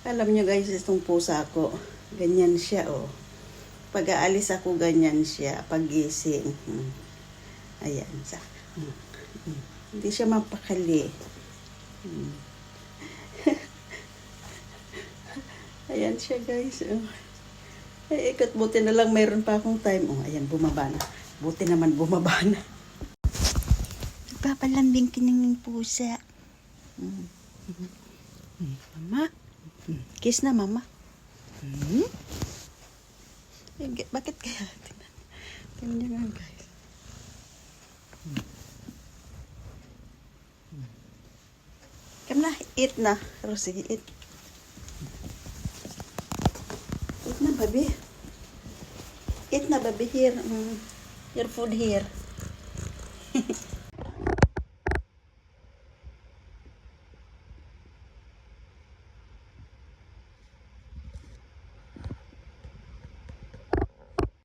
Alam nyo guys, itong pusa ko, ganyan siya oh. Pag aalis ako, ganyan siya. Pag-gising. Ayan. Hindi siya mapakali. Ayan siya guys. Oh. Ay, ikot, buti na lang mayroon pa akong time. Oh, ayan, bumaba na. Buti naman bumaba na. Nagpapalambing kinang pusa. Mama. Kiss na, mama. Bakit kaya? Tingnan nyo nga, guys. Come na, eat na. Rosie, eat. Eat na, baby. Eat na, baby. Here. Your food here.